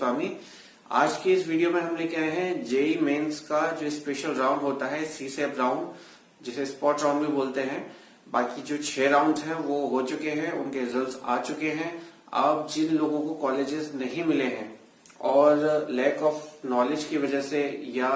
शिवामी। आज की इस वीडियो में हम लेके आए हैं जेई मेंस का जो स्पेशल राउंड होता है सीसेप राउंड, जिसे स्पॉट राउंड भी बोलते हैं। बाकी जो 6 राउंड्स हैं वो हो चुके हैं, उनके रिजल्ट्स आ चुके हैं। अब जिन लोगों को कॉलेजेस नहीं मिले हैं और लैक ऑफ नॉलेज की वजह से या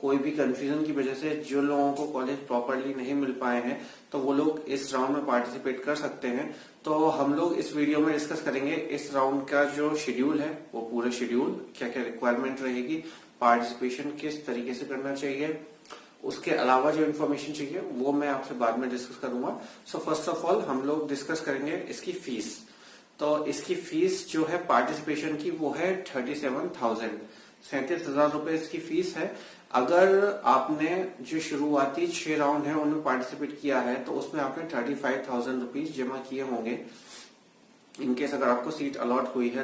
कोई भी कंफ्यूजन की वजह से जो लोगों को कॉलेज प्रॉपरली नहीं मिल पाए हैं, तो वो लोग इस राउंड में पार्टिसिपेट कर सकते हैं। तो हम लोग इस वीडियो में डिस्कस करेंगे इस राउंड का जो शेड्यूल है, वो पूरे शेड्यूल, क्या क्या रिक्वायरमेंट रहेगी, पार्टिसिपेशन किस तरीके से करना चाहिए, उसके अलावा जो इन्फॉर्मेशन चाहिए वो मैं आपसे बाद में डिस्कस करूंगा। सो फर्स्ट ऑफ ऑल हम लोग डिस्कस करेंगे इसकी फीस। तो इसकी फीस जो है पार्टिसिपेशन की वो है 37,000 रुपए इसकी फीस है। अगर आपने जो शुरुआती 6 राउंड है उनमें पार्टिसिपेट किया है तो उसमें आपने 35,000 रुपीज जमा किए होंगे, इनकेस अगर आपको सीट अलॉट हुई है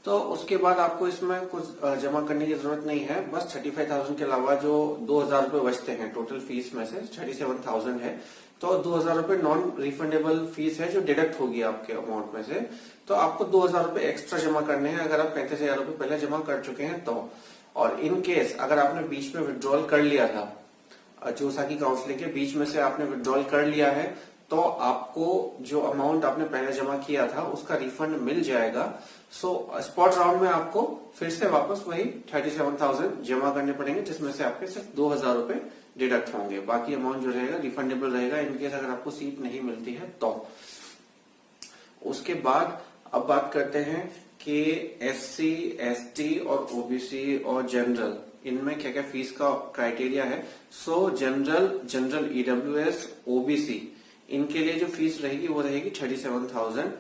तो उसके बाद आपको इसमें कुछ जमा करने की जरूरत नहीं है। बस 35,000 के अलावा जो 2,000 रुपए बचते हैं टोटल फीस में से 37,000 है, तो 2,000 रुपए नॉन रिफंडेबल फीस है जो डिडक्ट होगी आपके अमाउंट में से। तो आपको 2,000 रुपए एक्स्ट्रा जमा करने हैं अगर आप 35,000 रुपए पहले जमा कर चुके हैं तो। और इन केस अगर आपने बीच में विड्रॉल कर लिया था, जोसा की काउंसलिंग के बीच में से आपने विड्रॉल कर लिया है, तो आपको जो अमाउंट आपने पहले जमा किया था उसका रिफंड मिल जाएगा। सो स्पॉट राउंड में आपको फिर से वापस वही 37,000 जमा करने पड़ेंगे, जिसमें से आपके सिर्फ 2,000 रुपए डिडक्ट होंगे। बाकी अमाउंट जो रहेगा रिफंडेबल रहेगा इनकेस अगर आपको सीट नहीं मिलती है तो। उसके बाद अब बात करते हैं कि SC, ST और OBC और जनरल, इनमें क्या क्या फीस का क्राइटेरिया है। सो जनरल EWS, OBC, इनके लिए जो फीस रहेगी वो रहेगी 37,000।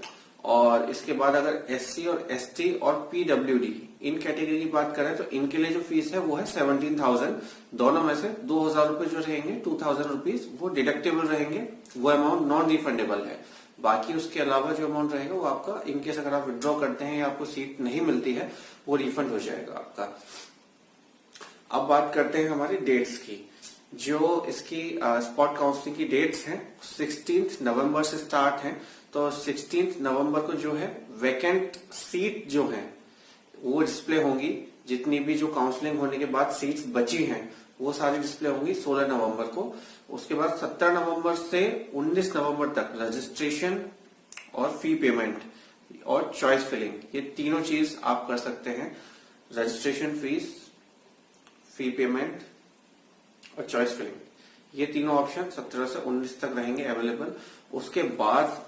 और इसके बाद अगर SC और ST और PWD इन कैटेगरी की बात करें तो इनके लिए जो फीस है वो है 17,000। दोनों में से 2,000 रुपए जो रहेंगे, 2,000 रुपीज वो डिडक्टेबल रहेंगे, वो अमाउंट नॉन रिफंडेबल है। बाकी उसके अलावा जो अमाउंट रहेगा वो आपका इनकेस अगर आप विड्रॉ करते हैं या आपको सीट नहीं मिलती है वो रिफंड हो जाएगा आपका। अब बात करते हैं हमारी डेट्स की। जो इसकी स्पॉट काउंसलिंग की डेट्स हैं 16 नवंबर से स्टार्ट हैं। तो 16 नवंबर को जो है वैकेंट सीट जो है वो डिस्प्ले होंगी। जितनी भी जो काउंसलिंग होने के बाद सीट्स बची हैं वो सारी डिस्प्ले होंगी 16 नवंबर को। उसके बाद 17 नवंबर से 19 नवंबर तक रजिस्ट्रेशन और फी पेमेंट और चॉइस फिलिंग, ये तीनों चीज आप कर सकते हैं। रजिस्ट्रेशन फीस, फी पेमेंट और चॉइस फिलिंग, ये तीनों ऑप्शन 17 से 19 तक रहेंगे अवेलेबल। उसके बाद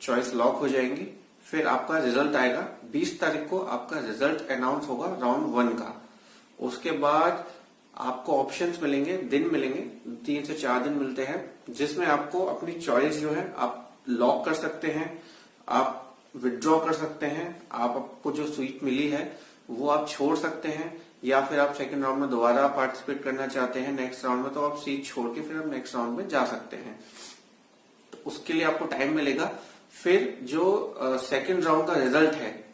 चॉइस लॉक हो जाएंगी। फिर आपका रिजल्ट आएगा 20 तारीख को, आपका रिजल्ट अनाउंस होगा राउंड 1 का। उसके बाद आपको ऑप्शंस मिलेंगे, दिन मिलेंगे, 3 से 4 दिन मिलते हैं, जिसमें आपको अपनी चॉइस जो है आप लॉक कर सकते हैं, आप विड्रॉ कर सकते हैं, आपको जो सीट मिली है वो आप छोड़ सकते हैं, या फिर आप सेकंड राउंड में दोबारा पार्टिसिपेट करना चाहते हैं नेक्स्ट राउंड में, तो आप सीट छोड़ के फिर आप नेक्स्ट राउंड में जा सकते हैं। तो उसके लिए आपको टाइम मिलेगा। फिर जो सेकंड राउंड का रिजल्ट है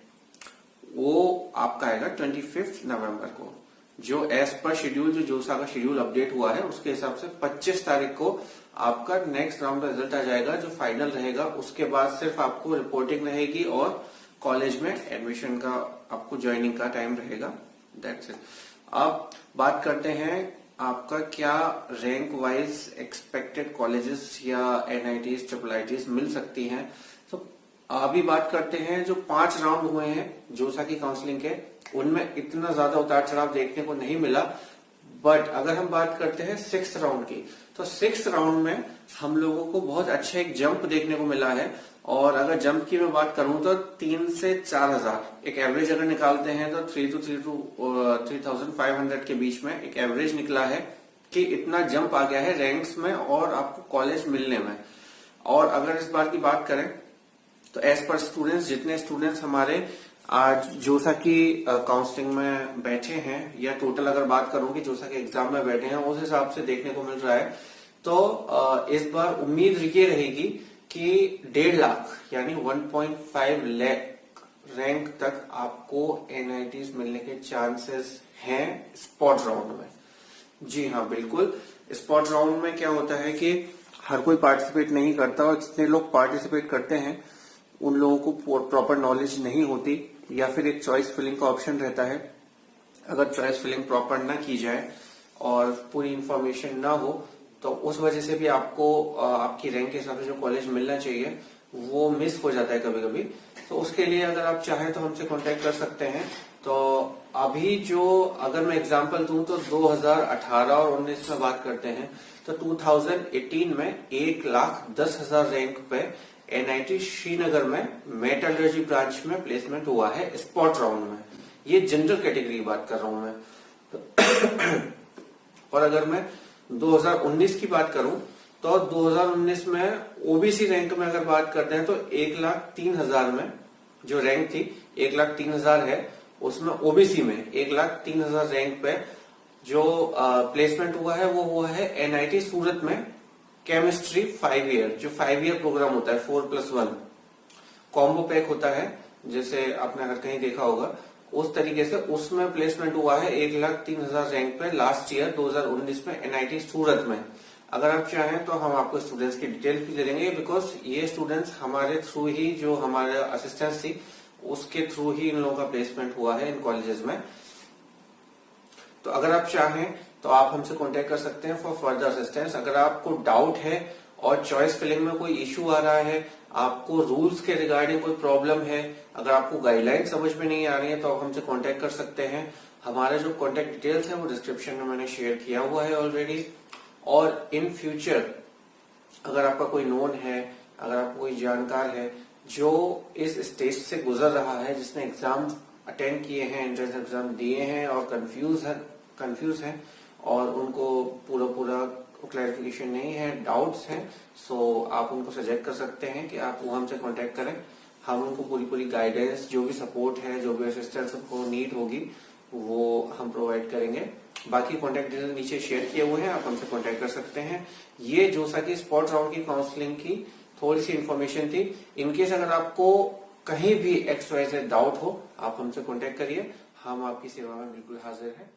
वो आपका आएगा 25 नवंबर को। जो एज पर शेड्यूल, जो जोसा का शेड्यूल अपडेट हुआ है उसके हिसाब से 25 तारीख को आपका नेक्स्ट राउंड का रिजल्ट आ जाएगा जो फाइनल रहेगा। उसके बाद सिर्फ आपको रिपोर्टिंग रहेगी और कॉलेज में एडमिशन का आपको ज्वाइनिंग का टाइम रहेगा। That's it. अब बात करते हैं आपका क्या रैंक वाइज एक्सपेक्टेड कॉलेजेस या NITs, IIITs मिल सकती हैं। तो अभी बात करते हैं जो 5 राउंड हुए हैं जोसा की काउंसलिंग के, उनमें इतना ज्यादा उतार चढ़ाव देखने को नहीं मिला। बट अगर हम बात करते हैं 6th राउंड की, तो 6th राउंड में हम लोगों को बहुत अच्छा एक जंप देखने को मिला है। और अगर जंप की मैं बात करूं तो 3 से 4,000 एक एवरेज अगर निकालते हैं तो 3,500 के बीच में एक एवरेज निकला है कि इतना जंप आ गया है रैंक्स में और आपको कॉलेज मिलने में। और अगर इस बार की बात करें तो एज पर स्टूडेंट्स, जितने स्टूडेंट्स हमारे आज जोसा की काउंसलिंग में बैठे हैं या टोटल अगर बात करूं कि जोसा के एग्जाम में बैठे हैं, उस हिसाब से देखने को मिल रहा है। तो इस बार उम्मीद ये रहेगी कि 1.5 लाख यानी 1.5 लाख रैंक तक आपको NITs मिलने के चांसेस हैं स्पॉट राउंड में। जी हाँ, बिल्कुल। स्पॉट राउंड में क्या होता है कि हर कोई पार्टिसिपेट नहीं करता और जितने लोग पार्टिसिपेट करते हैं उन लोगों को प्रॉपर नॉलेज नहीं होती या फिर एक चॉइस फिलिंग का ऑप्शन रहता है। अगर चॉइस फिलिंग प्रॉपर ना की जाए और पूरी इंफॉर्मेशन ना हो तो उस वजह से भी आपको आपकी रैंक के हिसाब से जो कॉलेज मिलना चाहिए वो मिस हो जाता है कभी कभी। तो उसके लिए अगर आप चाहें तो हमसे कांटेक्ट कर सकते हैं। तो अभी जो अगर मैं एग्जांपल दूं तो 2018 और 19 में बात करते हैं तो 2018 में 1,10,000 रैंक पे एनआईटी श्रीनगर में मेटलर्जी ब्रांच में प्लेसमेंट हुआ है स्पॉट राउंड में। ये जनरल कैटेगरी की बात कर रहा हूं मैं। और अगर मैं 2019 की बात करूं तो 2019 में ओबीसी रैंक में अगर बात करते हैं तो 1,03,000 में जो रैंक थी 1,03,000 है, उसमें ओबीसी में 1,03,000 रैंक पे जो प्लेसमेंट हुआ है वो हुआ है एनआईटी सूरत में केमिस्ट्री 5 ईयर, जो 5 ईयर प्रोग्राम होता है 4+1 कॉम्बो पैक होता है, जैसे आपने अगर कहीं देखा होगा उस तरीके से उसमें प्लेसमेंट हुआ है 1,03,000 रैंक पे लास्ट ईयर 2019 में एनआईटी सूरत में। अगर आप चाहें तो हम आपको स्टूडेंट्स की डिटेल भी दे देंगे, बिकॉज ये स्टूडेंट्स हमारे थ्रू ही, जो हमारे असिस्टेंट्स थी उसके थ्रू ही इन लोगों का प्लेसमेंट हुआ है इन कॉलेजेस में। तो अगर आप चाहें तो आप हमसे कांटेक्ट कर सकते हैं फॉर फर्दर असिस्टेंस। अगर आपको डाउट है और चॉइस फिलिंग में कोई इश्यू आ रहा है, आपको रूल्स के रिगार्डिंग कोई प्रॉब्लम है, अगर आपको गाइडलाइन समझ में नहीं आ रही है तो आप हमसे कांटेक्ट कर सकते हैं। हमारे जो कांटेक्ट डिटेल्स है वो डिस्क्रिप्शन में मैंने शेयर किया हुआ है ऑलरेडी। और इन फ्यूचर अगर आपका कोई नोन है, अगर आपको कोई जानकार है जो इस स्टेज से गुजर रहा है, जिसने एग्जाम अटेंड किए हैं, एंट्रेंस एग्जाम दिए हैं और कंफ्यूज हैं और उनको पूरा क्लैरिफिकेशन नहीं है, डाउट्स हैं, सो आप उनको सजेस्ट कर सकते हैं कि आप वो हमसे कांटेक्ट करें। हम उनको पूरी गाइडेंस, जो भी सपोर्ट है, जो भी असिस्टेंस उनको नीड होगी वो हम प्रोवाइड करेंगे। बाकी कांटेक्ट डिटेल नीचे शेयर किए हुए हैं, आप हमसे कांटेक्ट कर सकते हैं। ये जोसा की स्पॉट राउंड की काउंसलिंग की थोड़ी सी इन्फॉर्मेशन थी। इनकेस अगर आपको कहीं भी XYZ डाउट हो आप हमसे कांटेक्ट करिए, हम आपकी सेवा में बिल्कुल हाजिर हैं।